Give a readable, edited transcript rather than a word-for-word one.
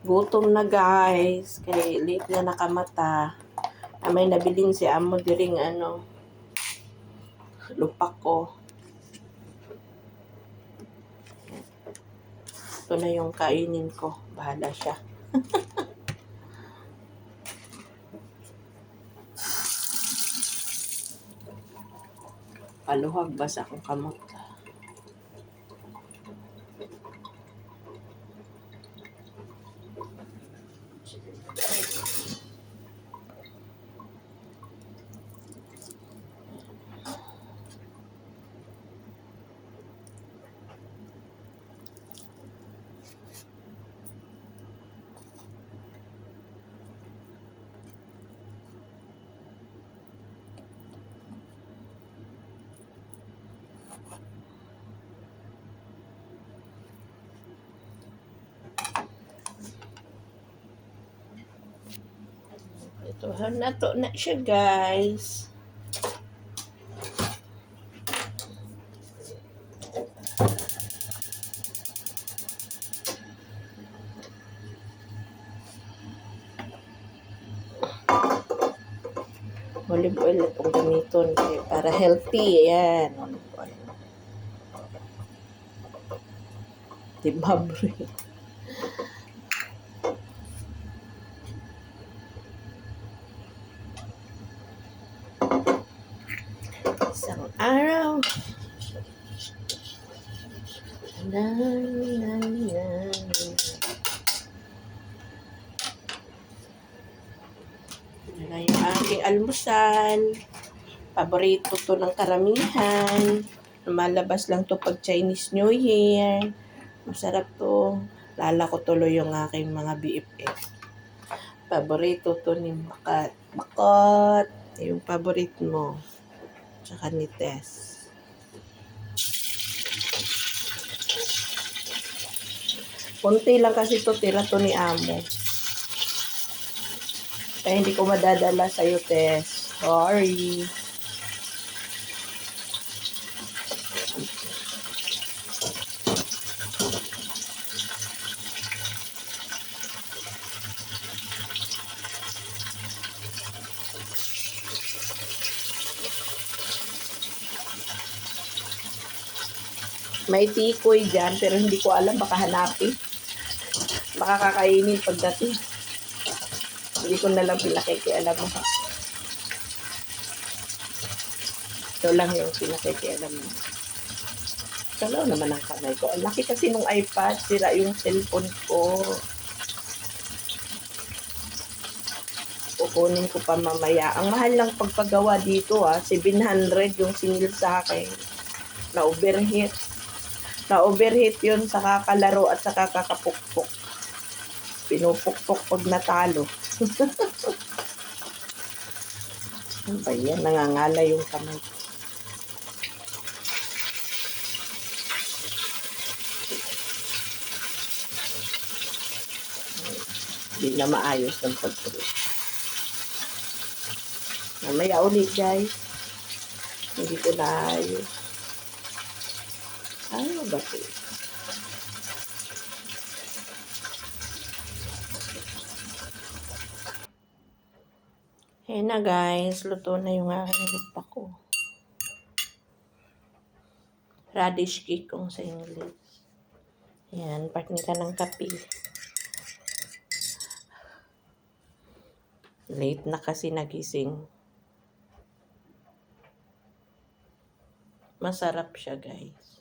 Gutom na guys. Kay late na nakamata. May nabiling si amo diring lupak ko. Ito na yung kainin ko. Bahala siya. Paluhag basa akong kamot. Ito, nato na siya guys. Olive oil itong gamiton para healthy. Ayan. Olive oil. Timabre. Isang araw. Yan na yung aking almusal. Paborito to ng karamihan. Lumalabas lang to pag Chinese New Year. Masarap to. Lala ko tuloy yung aking mga BFF. Paborito to ni Bakat. Bakat! Yung paborito mo. Tsaka ni Tess. Kunti lang kasi to, tira to ni Amo. Kaya hindi ko madadala sa'yo, Tess. Sorry. May tikoy dyan, pero hindi ko alam, baka hanapin. Baka kakainin pagdating. Hindi ko na lang pinakikialam. Ito lang yung pinakikialam mo. Salaw naman ang kamay ko. Ang laki kasi nung iPad, sira yung cellphone ko. Kukunin ko pa mamaya. Ang mahal lang pagpagawa dito 700 yung singil sa akin. Na-overheat. Na-overheat yun sa kakalaro at sa kakapukpok. Pinupukpok pag natalo. Ano ba yan? Nangangala yung kamay ko. Hindi na maayos ng pag-press. Mamaya ulit guys. Hindi ko na ayos. Ano ba ito? Hey na guys, luto na yung aking lupa ko. Radish cake kung sa English. Yan, partner ka ng kape. Late na kasi nagising. Masarap siya guys.